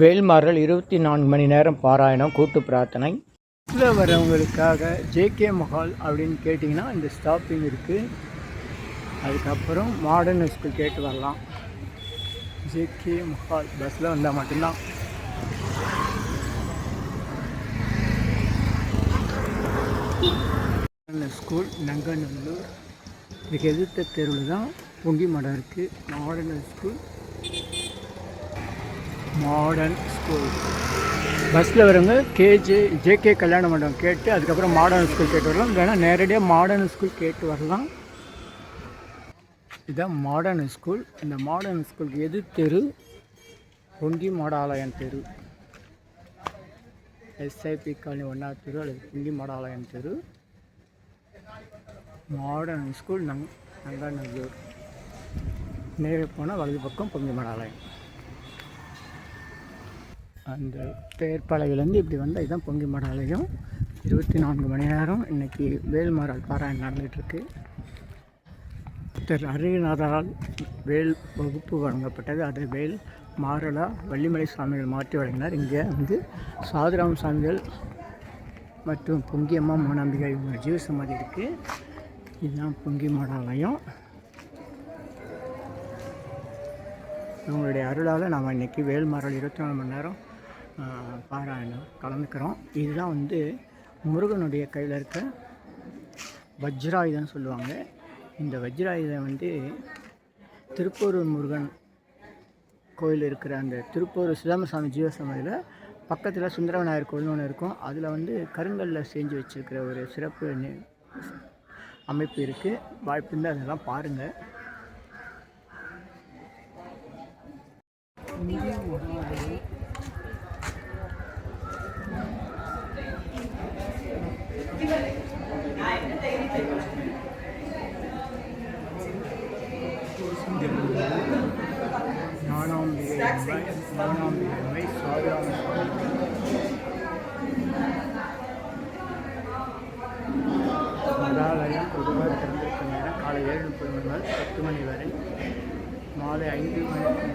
வேல்மாறல் 24 மணி நேரம் பாராயணம் கூட்டு பிரார்த்தனை. பஸ்ஸில் வரவங்களுக்காக ஜேகே மஹால் அப்படின்னு கேட்டிங்கன்னா இந்த ஸ்டாப்பிங் இருக்குது. அதுக்கப்புறம் மாடர்ன் ஸ்கூல் கேட்டு வரலாம். ஜேகே மஹால் பஸ்ஸில் வந்தால் மட்டும்தான். ஸ்கூல் நங்கநல்லூர், இதுக்கு எதிர்த்த தெருவில் தான் பொங்கி மடம் இருக்குது. மாடர்ன் ஸ்கூல் பஸ்ஸில் வரவங்க ஜேகே கல்யாண மண்டபம் கேட்டு அதுக்கப்புறம் மாடர்ன் ஸ்கூல் கேட்டு வரலாம். இல்லைன்னா நேரடியாக மாடர்ன் ஸ்கூல் கேட்டு வரலாம். இதுதான் மாடர்ன் ஸ்கூல். இந்த மாடர்ன் ஸ்கூலுக்கு எதிர் தெரு பொங்கி மாடாலயம் தெரு, எஸ்ஐபி காலனி 1 தெரு அல்லது பொங்கி மாடாலயம் தெரு. Modern school Nanganallur. நேரே போனால் வலது பக்கம் பொங்கி மாடாலயம். அந்த பேர்பலகையிலேருந்து இப்படி வந்தால் இதுதான் பொங்கி மாடாலயம். 24 மணி நேரம் இன்றைக்கி வேல்மாறல் பாராயணம் நடந்துகிட்ருக்கு. அருகநாதரால் வேல் வகுப்பு வழங்கப்பட்டது. அதை வேல் மாறலா வள்ளிமலை சுவாமிகள் மாற்றி வழங்கினார். இங்கே வந்து சாதுராம் சாமிகள் மற்றும் பொங்கியம்மா மூனாம்பிகை இவங்க ஜீவ சமாதி இருக்குது. இதுதான் பொங்கி மாடாலயம். இவங்களுடைய அருளால் நாம் இன்றைக்கி வேல்மாறல் 24 மணி நேரம் பாராயணம் கலந்துக்கிறோம். இதுதான் வந்து முருகனுடைய கையில் இருக்க வஜ்ராயுதம்னு சொல்லுவாங்க. இந்த வஜ்ராயுதம் வந்து திருப்பூரூர் முருகன் கோயில் இருக்கிற அந்த திருப்பூர் சிதம்பரசாமி ஜீவசமாதியில் பக்கத்தில் சுந்தரவிநாயகர் கோயில்னு ஒன்று இருக்கும். அதில் வந்து கருங்கல்லில் செஞ்சு வச்சுருக்கிற ஒரு சிறப்பு அமைப்பு இருக்குது. வாய்ப்பு இருந்தால் அதெல்லாம் பாருங்கள். ஞானாம்பிகை சாதுராம மடாலயம் பொதுவாக திறந்திருக்க நேரம் காலை 7:30 முதல் 10 மணி வரை, மாலை 5 மணி வரை.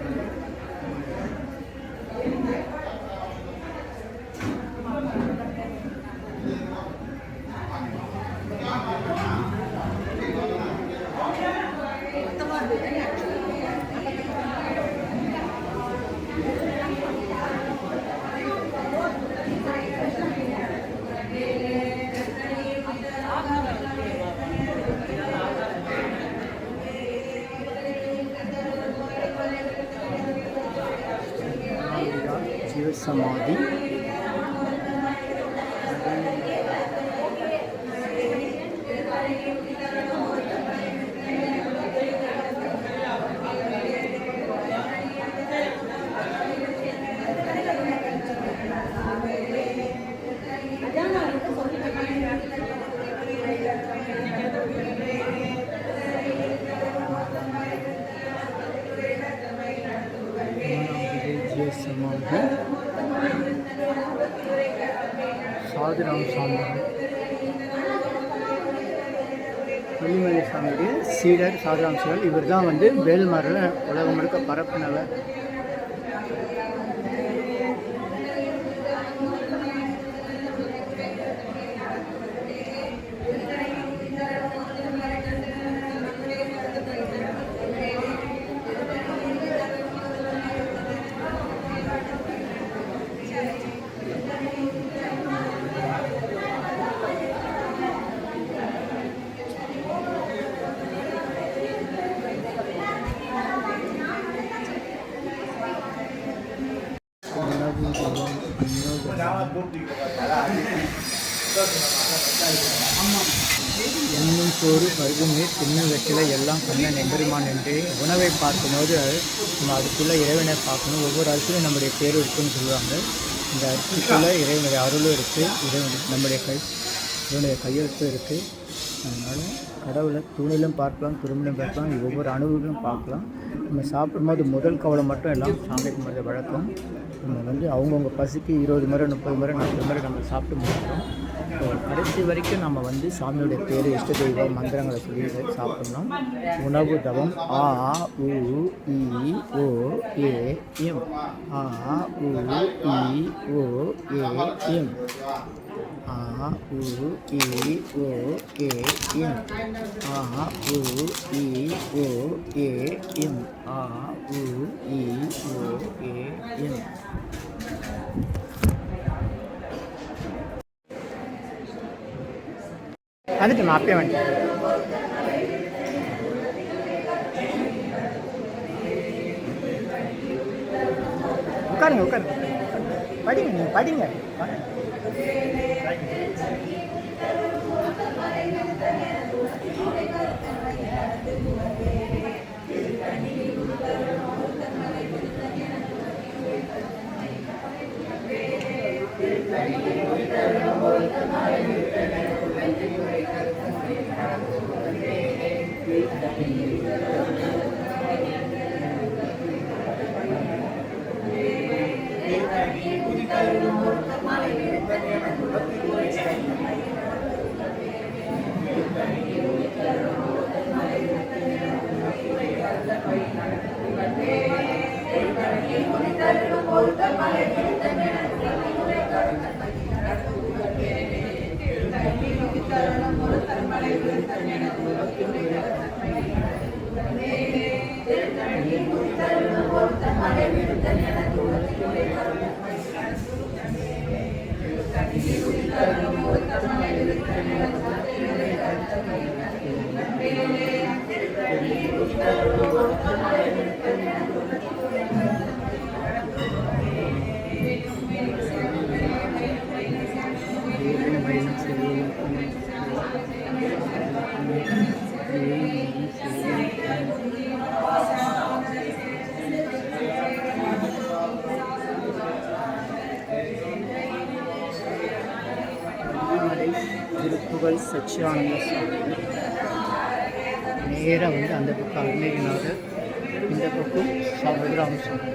ஜீவசமாதி சாதுராம் சாமிகள் வள்ளிமலை சாமியுடைய சீடர் சாதுராம் சாமிகள். இவர் தான் வந்து வேல்மாறல் உலகம் முழுக்க பரப்பினவர். எண்ணும் சோறு பருகும் நீர் தின்னும் வெற்றிலை எல்லாம் கண்ணன் எம்பெருமான் என்று உணவை பார்க்கும்போது நம்ம அதுக்குள்ளே இறைவனை பார்க்கணும். ஒவ்வொரு அரிசியிலும் நம்முடைய பேரும் இருக்குன்னு சொல்லுவாங்க. இந்த அரிசிக்குள்ளே இறைவனுடைய அருளும் இருக்குது, இறைவனுடைய நம்முடைய இறைவனுடைய கையெழுத்தும் இருக்குது. அதனால் கடவுளை தூணிலும் பார்க்கலாம், துரும்பிலும் பார்க்கலாம், ஒவ்வொரு அணுவிலும் பார்க்கலாம். நம்ம சாப்பிடும்போது முதல் கவலை மட்டும் எல்லாம் சாமி கும்பிட்றது வழக்கம். நம்ம வந்து அவங்கவுங்க பசிக்கு 20 முறை 30 முறை 40 முறை நம்ம சாப்பிட்டு முடிக்கிறோம். ஸோ கடைசி வரைக்கும் நம்ம வந்து சாமியோடைய பேர், இஷ்ட தெய்வம், மந்திரங்களை சொல்லி சாப்பிடணும். உணவு தவம் ஆ உ இ ஓ ஏ இம் ஆ உ இ ஓ ஏ இம் ஆ உ இ ஓ ஏ இம் ஆ உ இ ஓ ஏ இம் ஆ உ இ ஓ ஏ இம். வந்துட்டு அப்பயே வந்துட்டு உட்காருங்க உட்காருங்க, படிங்க நீங்கள் படிங்க. திருப்புகழ் சச்சியானந்த சுவாமி நேராக வந்து அந்த பக்கம் அருணகிரிநாதர், இந்த பக்கம் ரகுராம சுவாமி.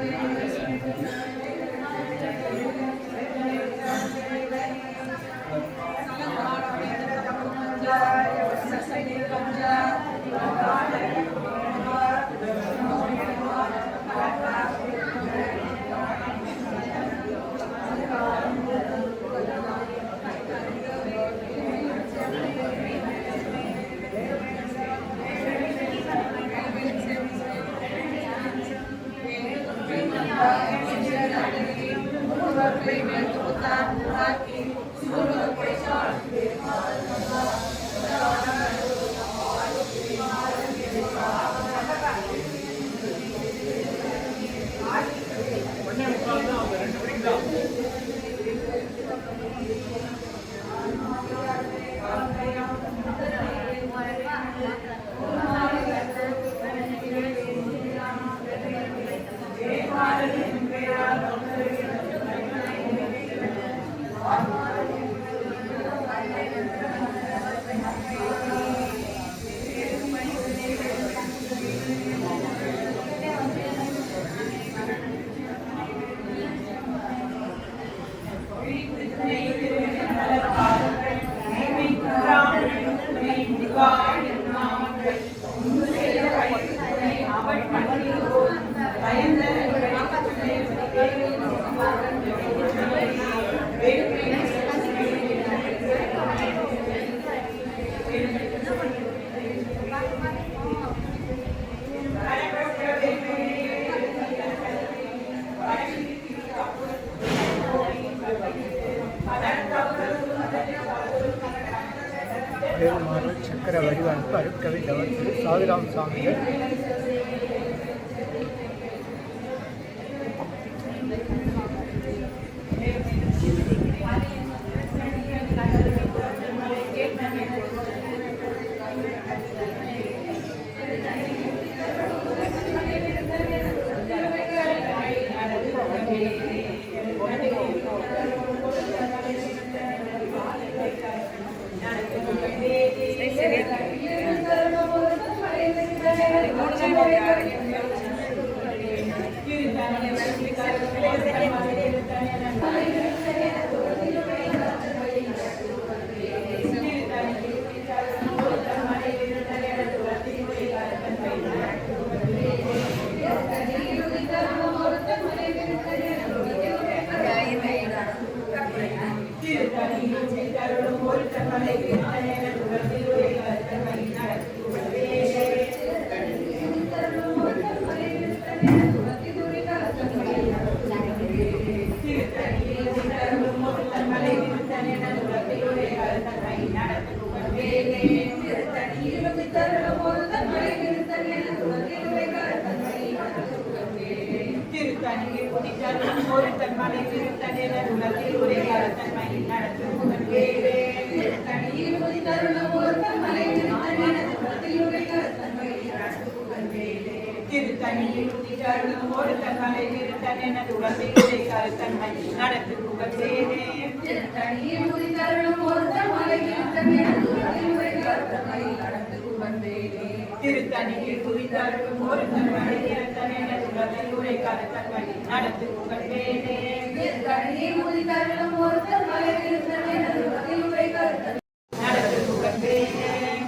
வேலுமாறல் சக்கர வடிவமைப்பு அருட்கவி தவத்திரு சாதுராம் சாமிகள். திருத்தணியில் குறித்தாரும் ஒரு தன்மை உரை கருத்தன்மை நடத்து புகழ்வேனே திருத்தணியில் குறித்தாரும் ஒரு தன்மை நடத்து புகழ்வேனே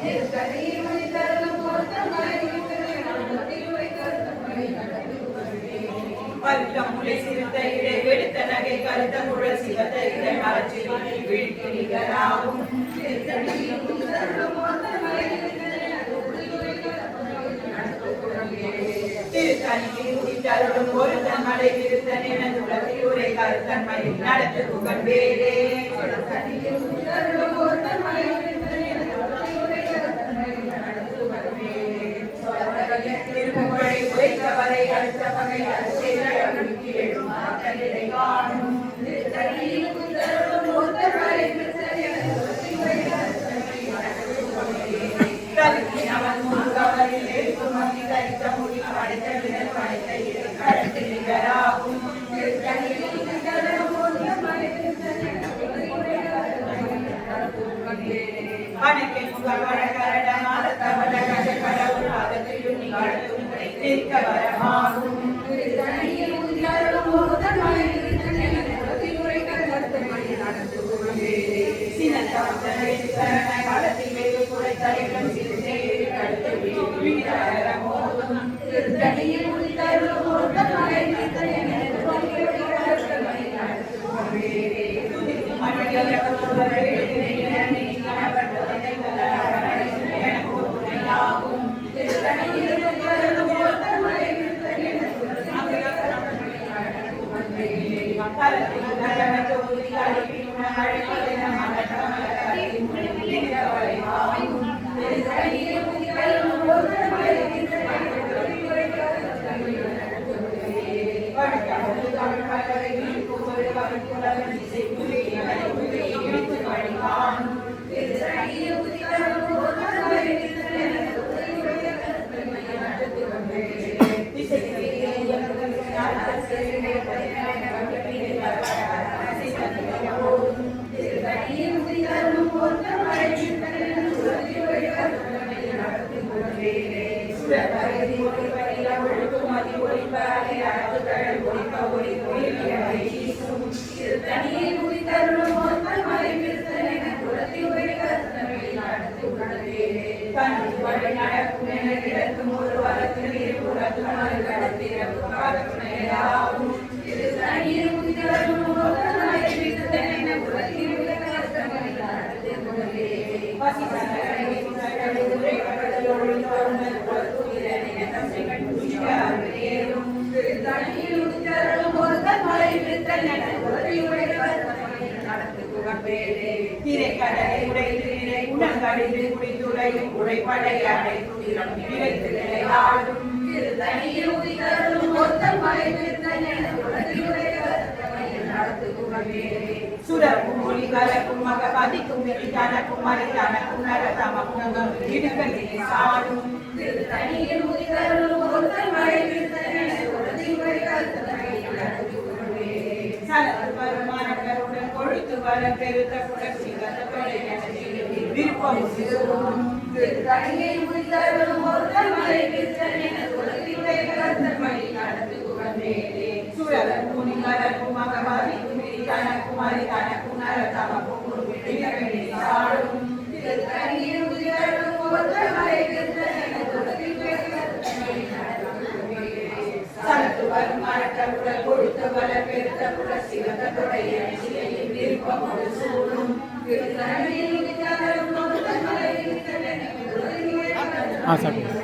திருத்தணியில் குறித்தாரும் ஒரு தன்மை பல்லம் முளை சிறுத்தை இடை வெடுத்த நகை கருத்த முழல் சிவத்தை இடை மரச்சி வீழ்த்தி நிகராகும் திருத்தணியில் குறித்தாரும் ஒரு தன்மை திருத்தணியில் குறித்தாரும் ஒரு தன்மலை திருத்தன் எனது உலகில் உரை கருத்தன்மை நடத்து புகழ்வேனே திருத்தணியில் குறித்தாரும் ஒரு தன்மலை திருப்புகழை உரைத்த வரை அடுத்த வகை சுரக்கும் ஒளி கலக்கும் மகபதிக்கும் தனக்கும் மறைத்தனக்கும் நரதமக்கும் இடுக்கலிலே சாடும் திருத்தணியில் உதிதரும் ஒருத்தன் மழை சலத்து வருமான கருடன் கொழுத்து வர பெருத்த புலர்ச்சி விருப்பம் திருத்தணியை முடித்தருளும் ஒருத்தன் மலை விருத்தன் என குலத்திலே கருத்தன்மை நடந்து புகழ்ந்தேனே. சுழலன் முனிகரக்கும் மகவாதிக்கும் தனக்குமாரி தனக்கும் நரதமக்கும் குருவிடையவனே சாடும். திருத்தணியை முடித்தருளும் ஒருத்தன் மலை விருத்தன் என குலத்திலே கருத்தன்மை நடந்து புகழ்ந்தேனே. சலத்து வரும் மரக்கருடல் கொடுத்த வள பெருத்த புல சிவந்த தொடைய சிலையில் விருப்பமோடு சூடும். திருத்தணியை முடித்தருளும் ஒருத்தன் மலை விருத்தன் என சாப்பிடுங்க.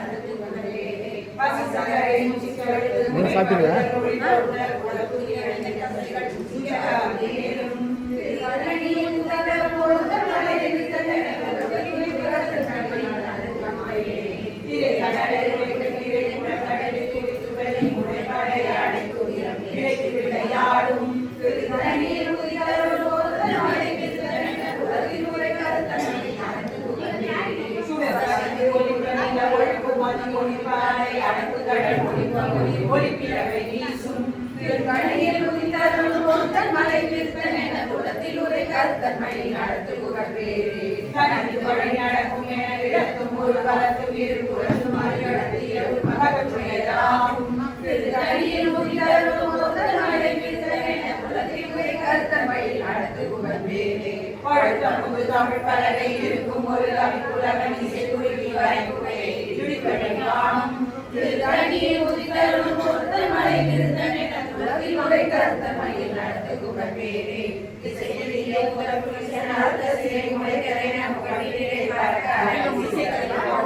ஒளிப்பிழவை வீசும் திருக்கணியில் உதித்தருளும் ஒருத்தன் மலை விருத்தன் என குலத்தில் உரை கருத்தன்மை நடத்து புகழ்வேரே. கணக்கு வழி நடக்கும் என விளக்கும் ஒரு வளர்த்து விருப்புறத்து மறியடத்திய மகத்துடையதாகும். திருக்கணியில் உதித்தருளும் ஒருத்தன் மலை விருத்தன் என குலத்தில் உரை கருத்தன்மை நடத்து புகழ்வேரே. பழத்தமுது தமிழ் பலகை இருக்கும் ஒரு கவிப்புலகன் இசை குருவி வரைப்புகையை இடிப்படை காணும். திருத்தணியை உதித்தருளும் ஒருத்தன் மலை விருத்தன் என குலத்தில் உரை கருத்தன்மையில் நடத்து புகழ்வேரே. இசையிலே புலப்புலி செனார்த்த சிறை முளைக்கரை நமக்கடிலே பறக்க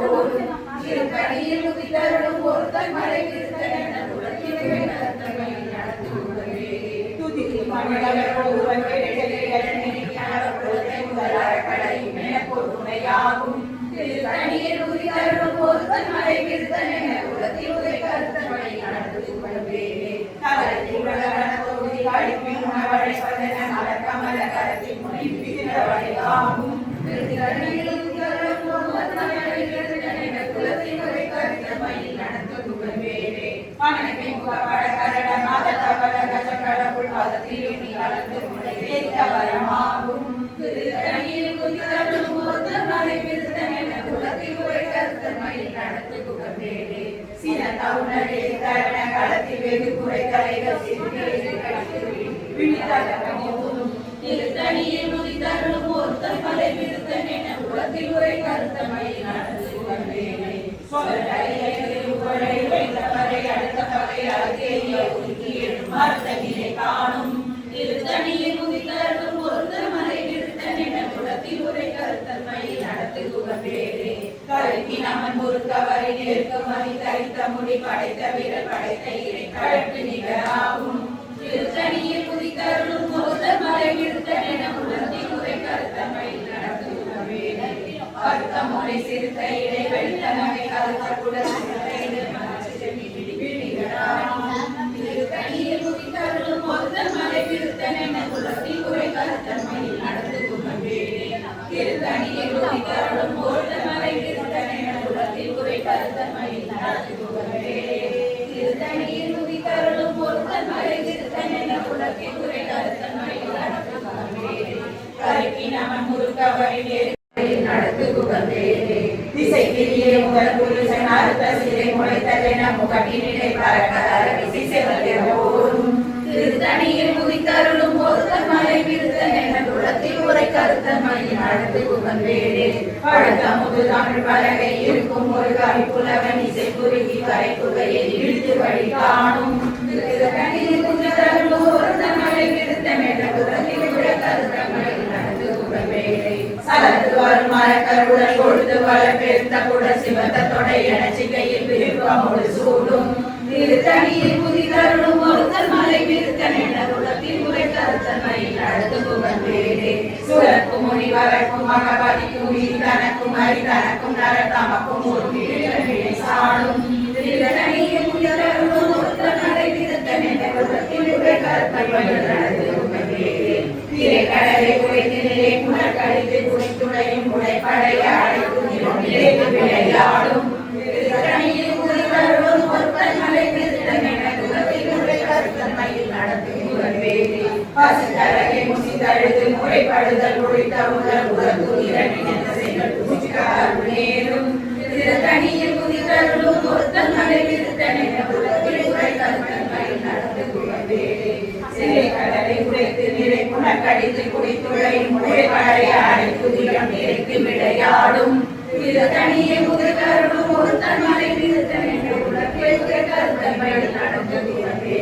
ஓடும். திருத்தணியில் உதித்தருளும் ஒருத்தன் மலை விருத்தன் என குலத்தில் உரை கருத்தன்மையில் நடத்து புகழ்வேரே. துதிக்கு மணிகளர் ஒருவன் குலத்தை முதலாக கடையும் என பொருணையாகும். திருத்தணியில் உதித்தருளும் ஒருத்தன் மலை விருத்தன் என குலத்தில் உரை கருத்தன்மை நடத்து புகழ்வேரே. கலத்தில் உலகத்தோதி கழிப்பின் உணவழைப்பதென மலர்கமல கரத்தில் முனைப்பிக்கிறவழையாகும். திருத்தணியில் உதித்தருளும் ஒருத்தன் மலை விருத்தன் என குலத்தில் உரை கருத்தன்மை நடத்து புகழ்வேரே. மனைவி முகப்பட கரட மாத கபல கஜகடவுள் பதத்தில் நீ கலந்து முனைத்தவரமாகும். திருத்தணியில் உதித்தருளும் ஒருத்தன் மலை விருத்தன் என குலத்தில் உரை கருத்தன்மை நடத்து புகழ்வேரே. சில தவுணரே தரண களத்தில் வெகு குறை கலைகள் திருத்தணியில் உதித்தருளும் ஒருத்தன் மலை விருத்தன் என குலத்தில் உரை கருத்தன்மை நடத்து புகழ்வேரே. காணும். திருத்தணியில் உதித்தருளும் ஒருத்தன் மலை விருத்தன் என குலத்தில் உரை கருத்தன்மை நடத்து புகழ்வேரே. கருப்பி நமன் முறுக்கவரை நெருக்க மதி தரித்த முடி படைத்த விரல் படைத்த இறை கழற்கு நிகராகும். திருத்தணியில் உதித்தருளும் ஒருத்தன் மலை விருத்தன் என குலத்தில் உரை கருத்தன்மை நடத்து புகழ்வேரே. கருத்த மொழி சிறுத்த இடை வெளுத்த நகை கருத்த குடல் திருத்தணியில் உதித்தருளும் ஒருத்தன் மலை விருத்தன் என குலத்தில் உரை கருத்தன்மை நடத்து புகழ்வேரே. திருத்தணியில் உதித்தருளும் ஒருத்தன் மலை விருத்தன் என குலத்தில் உரை கருத்தன்மை நடத்து புகழ்வேரே. திருத்தணியில் உதித்தருளும் ஒருத்தன் மலை விருத்தன் என குலத்தில் உரை கருத்தன்மை நடத்து புகழ்வேரே. கருப்பி நமன் முறுக்கவரை நடத்து புகழ்வேரே. திசை கிரியே முதல் புருஷன் அறுத்த சிறை முளைத்ததென முகட்டினிடை பறக்க அரவிசை செவலே ஓடும். திருத்தணியில் உதித்தருளும் ஒருத்தன் மலை விருத்தன் என குலத்தில் உரை கருத்தன்மை நடத்து புகழ்வேரே. பழத்தமுது தமிழ் பலகை இருக்கும் ஒரு கவிப்புலவன் இசை குருவி வரைப்புகையை இழுத்து வழி காணும். திருத்தணியில் உதித்தருளும் ஒருத்தன் மலை விருத்தன் என குலத்தில் உரை கருத்தன்மை நடத்து புகழ்வேரே. சலத்து வரும் மரக்கருடல் கொடுத்து வள பெருத்த குடல் சிவந்த தொடை எனச்சிகையில் விருப்பமோடு சூடும். திருத்தணியில் உதித்தருளும் ஒருத்தன் மலை விருத்தன் என குலத்தில் உரை கருத்தன்மை நடத்து புகழ்வேரே. சுழற்கு முனி வரக்கும் மகபதிக்கும் தனக்கும் அரி தனக்கும் நரதமக்கும் ஒரு விழிகளை சாடும். திருத்தணியில் உதித்தருளும் ஒருத்தன் மலை விருத்தன் என குலத்தில் உரை கருத்தன்மை நடத்து புகழ்வேரே. திரைக்கடலை உரைத்திலே புனர் கழித்து குடித்துடையும் உடைப்படைய அழைத்து விளையாடும். திருத்தணியில் உதித்தருளும் ஒருத்தன் மலை விருத்தன் என குலத்தில் உரை கருத்தன்மையில் நடத்து புகழ்வேரே. பசுத்தழகை முசிதழுது முறைப்படுதல் உழைத்த முதல் உலகு இரண்டின செயல் நேரும். கரை உடைத்து நிறை புனக்கடித்து குடித்துழை முளைவளைய அடைத்துதிரம் நிறைக்கு விளையாடும் திருத்தணியை முதற்கருளும் ஒரு தன்மலை திருத்தனை உலகே கருத்தன்மை நடந்த தூரமே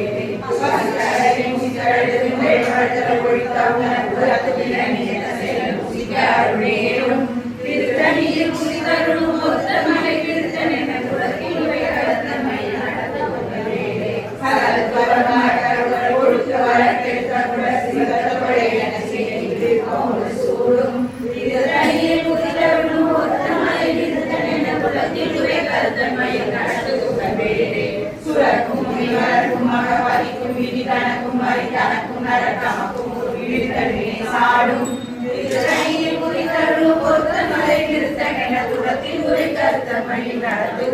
திருத்தணியில் புதிதருளும் ஒரு தன்மலை திருத்தனை உலகில் கருத்தன்மை நடந்த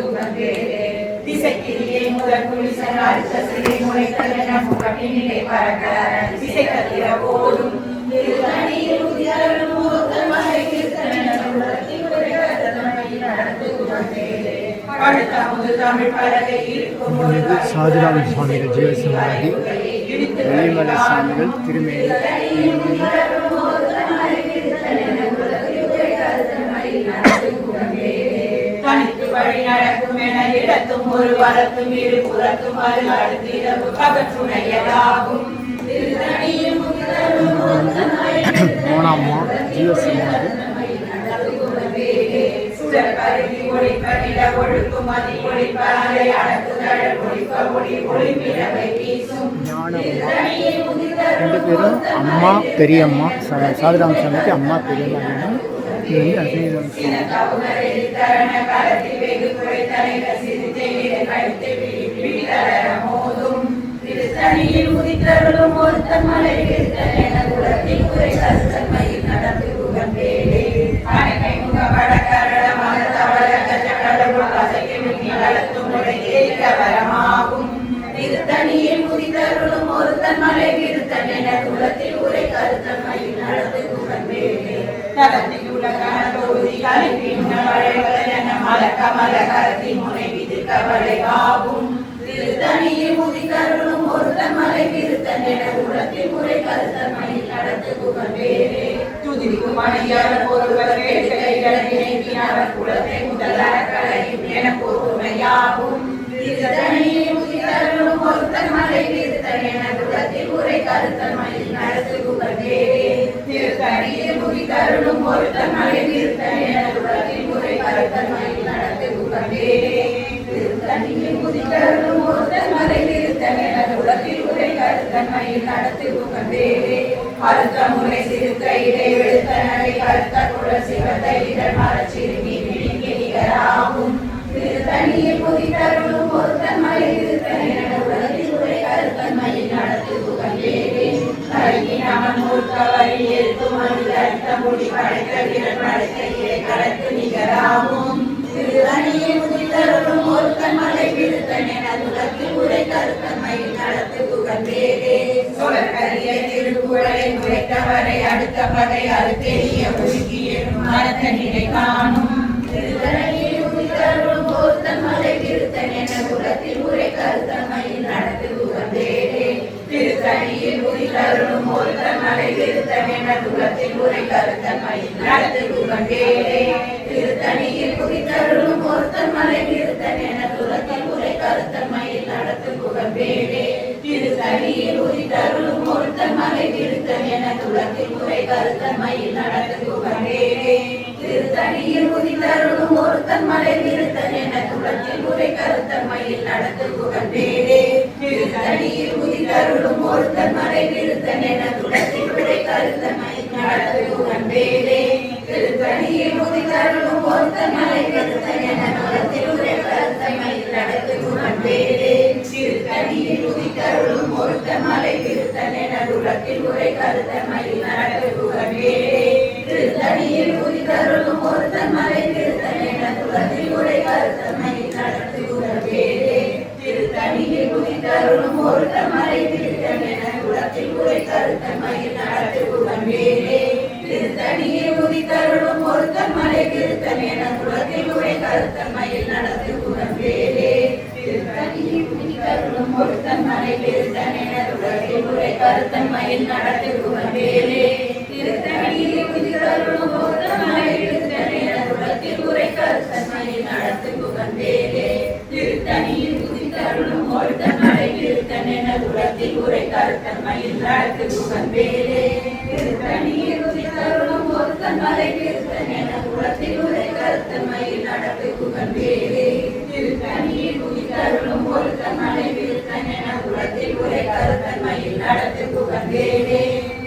திசைக்கிரியை முதல் குளிசன் அடுத்த சிறை முளைத்தலன முகட்டினிலை பறக்க திசை கத்திர போடும் திருத்தணியில் உதிரலும் முதல் மலை திருத்தன உலகத்தில் ஒரு கருத்தன்மையில் நடந்து கொண்டே அடுத்த முதல் தமிழ் பலகை இருக்கும் சாதுராம சுவாமிகள் ஜீவசமாதி வெள்ளிமலை சுவாமிகள் திருமேனி தனித்து வழி நடக்கும் என இடத்தும் ஒரு வரத்தும் இரு புறத்தும் அது அடுத்திரவு பகற்றுணையதாகும் திருத்தணியில் மோனாம்மா ஜீவசமாதி சுடற்கருவி ஒளிப்படில ஒழுக்கும் மதி ஒளிப்பறை அடக்குதழ் ஒளிப்ப ஒளி ஒளிமிரவை வீசும் திருத்தணியில் ரெண்டு பேரும் அம்மா பெரியம்மா சாதுராம சுவாமிக்கு அம்மா பெரியம்மா இது வந்து திருத்தணியில் உதித்தருளும் ஒருத்தன் மலை குலத்தில் குறை கருத்தன்மையில் நடந்து புகழ்ந்தேனே அணைக்கை முக வடகரட மகத்தவள கஜகடவுள் கசைக்கு மின்னலத்தும் வரமாகும் திருத்தணியில் உதித்தருளும் ஒருத்தன் மலை விருத்தன் என குலத்தில் உரை கருத்தன்மையில் நடந்து புகழ்ந்தேனே தகத்தில் உலகான தொகுதி கலைப்பின் வளைவதென மலக்கமல கரத்தின் முனை விது கவலை ஆகும் திருத்தணியில் உதித்தருளும் ஒருத்தன் மலை விருத்தன் என குலத்தில் உரை கருத்தன்மையில் நடந்து புகழ்ந்தேனே துதிக்கும் மணியார் ஒருவர் வேட்கைகளை நினைப்பினார் குலத்தை முதல் அறக்கலையும் என பொறுமையாகும் திருத்தணியில் உதித்தருளும் ஒருத்தன் மலை விருத்தன் என குலத்தில் உரை கருத்தன்மையில் நடந்து புகழ்ந்தேனே திருத்தணியில் உதித்தருளும் ஒருத்தன் மலை விருத்தன் என குலத்தில் உரை கருத்தன்மையில் நடந்து புகழ்ந்தேனே திருத்தணியில் உதித்தருளும் ஒருத்தன் மலை விருத்தன் என குலத்தில் உரை கருத்தன்மையில் நடந்து புகழ்ந்தேனே கருத்த முறை சிறுக்கையிலே வெளுத்த நடை கருத்த குல சிவத்தை இதழ் மரச்சிறுமி விழிக்கெளிகராகும் திருத்தணியில் உதித்தருளும் ஒருத்தன் மலை விருத்தன் என குலத்தில் உரை கருத்தன்மையில் நடந்து புகழ்ந்தேனே கருகினவன் மூர்த்தவரி எழுத்தும் அது தரித்த முடி படைத்த விரல் படைத்த இறை கலத்து நிகராகும் திருத்தணியில் உதித்தருளும் ஒருத்தன் மலை விருத்தன் என குலத்தில் உரை கருத்தன்மையில் நடந்து புகழ்ந்தேனே சொலக்கரிய திருக்குறளை உரைத்தவரை அடுத்த பகை அறுத்தெறிய ஒழுக்கி எனும் மரத்த நிலை காணும் திருத்தணியில் உதித்தருளும் ஒருத்தன் மலை விருத்தன் என குலத்தில் உரை கருத்தன்மையில் நடந்து புகழ்ந்தேனே திருத்தணியில் உதித்தருளும் ஒருத்தன் மலை விருத்தன் என குலத்தில் உரை கருத்தன்மையில் நடந்து புகழ்ந்தேனே திருத்தணியில் உதித்தருளும் ஒருத்தன் மலை விருத்தன் என குலத்தில் உரை கருத்தன்மையில் நடந்து புகழ்ந்தேனே திருத்தணியில் உதித்தருளும் ஒருத்தன் மலை விருத்தன் என குலத்தில் உரை கருத்தன்மையில் நடந்து புகழ்ந்தேனே திருத்தணியில் உதித்தருளும் ஒருத்தன் மலை விருத்தன் என குலத்தில் உரை கருத்தன்மையில் நடந்து புகழ்ந்தேனே திருத்தணியில் உதித்தருளும் ஒருத்தன் மலை விருத்தன் என குலத்தில் உரை கருத்தன்மையில் நடந்து புகழ்ந்தேனே திருத்தணியில் உதித்தருளும் ஒருத்தன் மலை விருத்தன் என குலத்தில் உரை கருத்தன்மையில் நடந்து புகழ்ந்தேனே திருத்தணியில் உதித்தருளும் ஒருத்தன் மலை விருத்தன் என குலத்தில் உரை கருத்தன்மையில் நடந்து புகழ்ந்தேனே திருத்தணியில் உதித்தருளும் ஒருத்தன் மலை விருத்தன் என குலத்தில் உரை கருத்தன்மையில் நடந்து புகழ்ந்தேனே திருத்தணியில் உதித்தருளும் ஒருத்தன் மலை விருத்தன் என குலத்தில் உரை கருத்தன்மையில் நடந்து புகழ்ந்தேனே திருத்தணியில் உதித்தருளும் ஒருத்தன் மலை விருத்தன் என குலத்தில் உரை கருத்தன்மையில் நடந்து புகழ்ந்தேனே திருத்தணியில் உதித்தருளும் ஒருத்தன் மலை விருத்தன் என குலத்தில் உரை குறை கருத்தன்மையில் நடத்து குகந்தேலே திருத்தணியில் உதித்தருளும் ஒருத்தமலை விருத்தனென குலத்தில் குறை கருத்தன்மையில் நடத்து குகந்தேலே திருத்தணியில் உதித்தருளும் ஒருத்தமலை விருத்தனென குலத்தில் குறை கருத்தன்மையில் நடத்து குகந்தேலே திருத்தணியில் உதித்தருளும் ஒருத்தமலை விருத்தனென குலத்தில் குறை கருத்தன்மையில் நடத்து குகந்தேலே திருத்தணியில் உதித்தருளும் ஒருத்தமலை விருத்தனென குலத்தில் குறை கருத்தன்மையில் நடத்து குகந்தேலே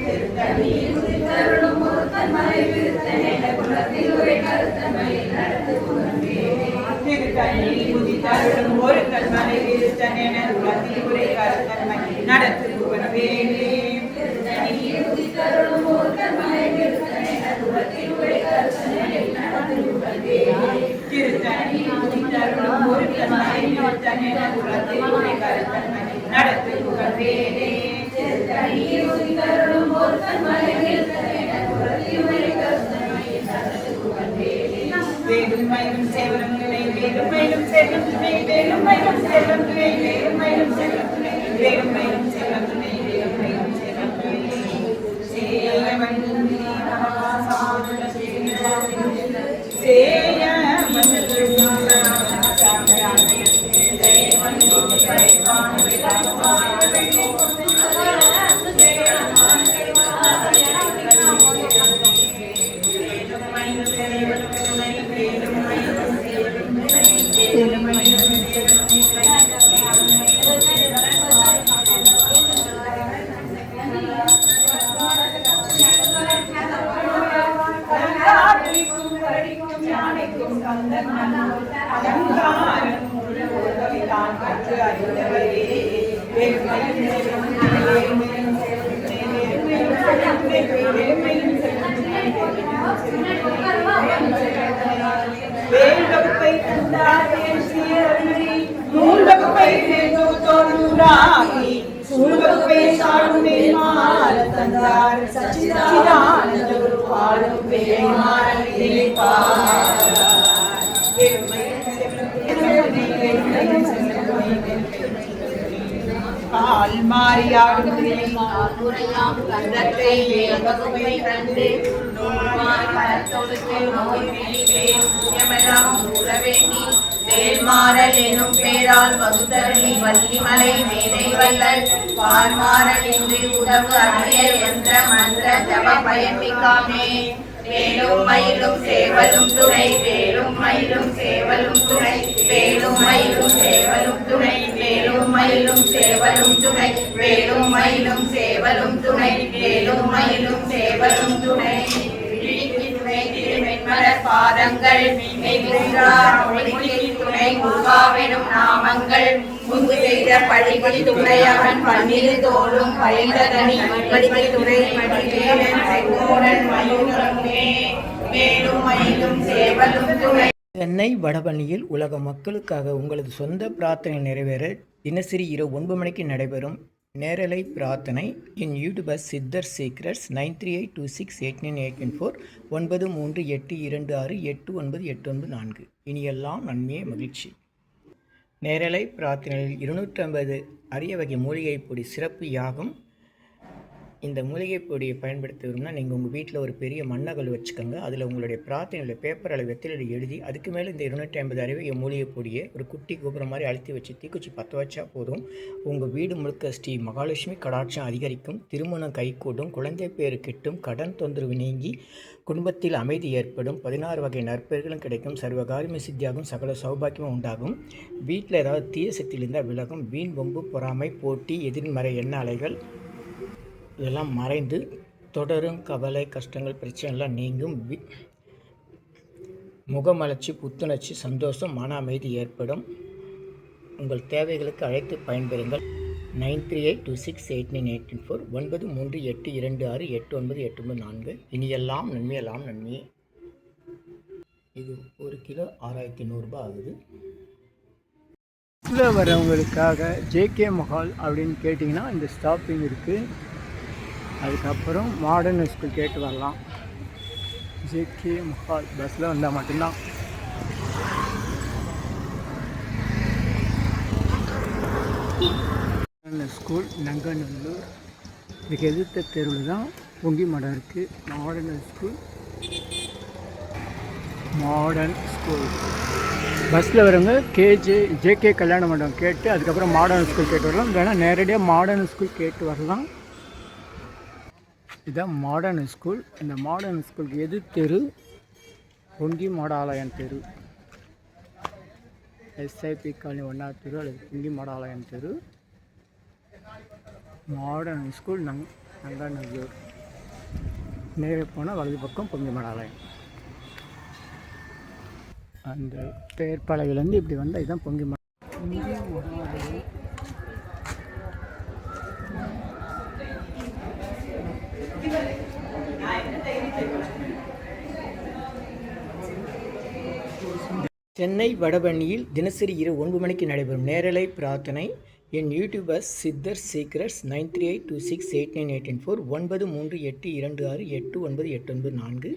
திருத்தணியில் உதித்தருளும் ஒருத்தமலை விருத்தனென குலத்தில் குறை கருத்தன்மையில் நடத்து குகந்தேலே திருத்தணியில் உதித்தருளும் ஒருத்தமலை விருத்தனென குலத்தில் குறை கருத்தன்மையில் நடத்து குகந்தேலே திருத்தணியில் உதித்தருளும் ஒருத்தமலை விருத்தனென குலத்தில் குறை கருத்தன்மையில் நடத்து குகந்தேலே திருத்தணியில் உதித்தருளும் ஒருத்தமலை விருத்தனென குலத்தில் குறை கருத்தன்மையில் நடத்து குகந்தேலே திருத்தணியில் உதித்தருளும் ஒருத்தமலை விருத்தனென குலத்தில் குறை கருத்தன்மையில் நடத்து குகந்தேலே வேலும் மயிலும் சேவலும் துணை வேலும் மயிலும் சேவலும் துணை வேலும் மயிலும் சேவலும் துணை வேலும் மயிலும் சேவலும் துணை வேலும் மயிலும் சேவலும் துணை வேலும் மயிலும் சேவலும் துணை சேயவன் மகாசாதுல வேல்வகுப்பை தந்தாரே ஸ்ரீரமணி நூல்வகுப்பை தோன்றாகி சூழ்வகுப்பை சாடுமே மால தந்தார் சச்சிதானந்த குரு பாடும் வேமாரே பால் மாறியாடும் புறையாம் கந்தத்தை வேல்வகுப்பை தந்து நூல்மார் பரத்தொழுக்கு நோய் வெளிவே எமெல்லாம் உறவேண்டி வேல்மாறல் எனும் பேரால் வகுத்தருளி வள்ளிமலை மேதை வல்லல் பால்மாறல் என்று உதவு அடைய என்ற மந்திர ஜப பயமிக்காமே வேலும் மயிலும் சேவலும் துணை வேலும் மயிலும் சேவலும் துணை வேலும் மயிலும் சேவலும் துணை வேலும் மயிலும் சேவலும் துணை வேலும் மயிலும் சேவலும் துணை வேலும் மயிலும் சேவலும் துணை திருமென்மலர் பாதங்கள் துணை முகாவெனும் நாமங்கள் முன்பு செய்த படிகள் துணையவன் பன்னிரு தோளும் பயின்றதனி படிகள் துணை மடிவேலன் செங்கோடன் மயூரமே வேலும் மயிலும் சேவலும் துணை. சென்னை வடபழனியில் உலக மக்களுக்காக உங்களது சொந்த பிரார்த்தனை நிறைவேற தினசரி இரவு 9 மணிக்கு நடைபெறும் நேரலை பிரார்த்தனை இன் யூடியூபர் சித்தர் சீக்ரெட்ஸ் 9386898884 9382268984. இனியெல்லாம் நன்மையே மகிழ்ச்சி. நேரலை பிரார்த்தனையில் 250 அரிய வகை மூலிகை பொடி சிறப்பு யாகம். இந்த மூலிகை பொடியை பயன்படுத்துகிறோம்னா நீங்கள் உங்கள் வீட்டில் ஒரு பெரிய மண்ணகல் வச்சுக்கோங்க. அதில் உங்களுடைய பிரார்த்தனையில் பேப்பர் அளவு வெத்தில எழுதி அதுக்கு மேலே இந்த 250 அரிய வகை மூலிகை பொடியை ஒரு குட்டி கோபுரம் மாதிரி அழுத்தி வச்சு தீக்குச்சி பற்ற வச்சா போதும். உங்கள் வீடு முழுக்க ஸ்ரீ மகாலட்சுமி கடாட்சம் அதிகரிக்கும், திருமணம் கைகூடும், குழந்தை பேரு கிட்டும், கடன் தொந்தரவு நீங்கி குடும்பத்தில் அமைதி ஏற்படும், 16 வகை நற்பெயர்களும் கிடைக்கும், சர்வகாரியமே சித்தியாகும், சகல சௌபாக்கியமும் உண்டாகும். வீட்டில் ஏதாவது தீய சக்தியில் இருந்தால் விலகும், வீண் வம்பு பொறாமை போட்டி எதிர்மறை எண்ண அலைகள் இதெல்லாம் மறைந்து தொடரும் கவலை கஷ்டங்கள் பிரச்சனைலாம் நீங்கும். முகமலர்ச்சி புத்துணர்ச்சி சந்தோஷம் மன அமைதி ஏற்படும். உங்கள் தேவைகளுக்கு அழைத்து பயன்பெறுங்கள். 9382689884 9382268984. இனியெல்லாம் நன்மையெல்லாம் நன்மையே. இது 1 கிலோ 6100 ரூபாய் ஆகுது. உள்ளே வரவங்களுக்காக ஜேகே மஹால் அப்படின்னு கேட்டிங்கன்னா இந்த ஸ்டாப்பிங் இருக்குது. அதுக்கப்புறம் மாடர்ன் ஸ்கூல் கேட்டு வரலாம். ஜேகே மஹால் பஸ்ஸில் வந்தால் மட்டும்தான். ஸ்கூல் நங்கநல்லூர் இதுக்கு எதிர்த்த தெருவில் தான் பொங்கி மடம் இருக்குது. மாடர்ன் ஸ்கூல் பஸ்ஸில் வரவங்க ஜேகே கல்யாண மண்டபம் கேட்டு அதுக்கப்புறம் மாடர்ன் ஸ்கூல் கேட்டு வரலாம். இல்லைன்னா நேரடியாக மாடர்ன் ஸ்கூல் கேட்டு வரலாம். இதுதான் மாடர்ன் ஸ்கூல். இந்த மாடர்ன் ஸ்கூலுக்கு எதிர் தெரு பொங்கி மாடாலயம் தெரு, எஸ்ஐபி காலனி 1வது தெரு அல்லது பொங்கி மாடாலயம் தெரு. Modern school Nanganallur. நேரே போனால் வலது பக்கம் பொங்கி மாடாலயம். அந்த பெயர் பலகையிலேருந்து இப்படி வந்தால் இதுதான் பொங்கி மாடாலயம். சென்னை வடபழனியில் தினசரி இரவு 9 மணிக்கு நடைபெறும் நேரலை பிரார்த்தனை. என் யூடியூபர்ஸ் சித்தர் சீக்ரெட்ஸ் 9382689884 938226898994.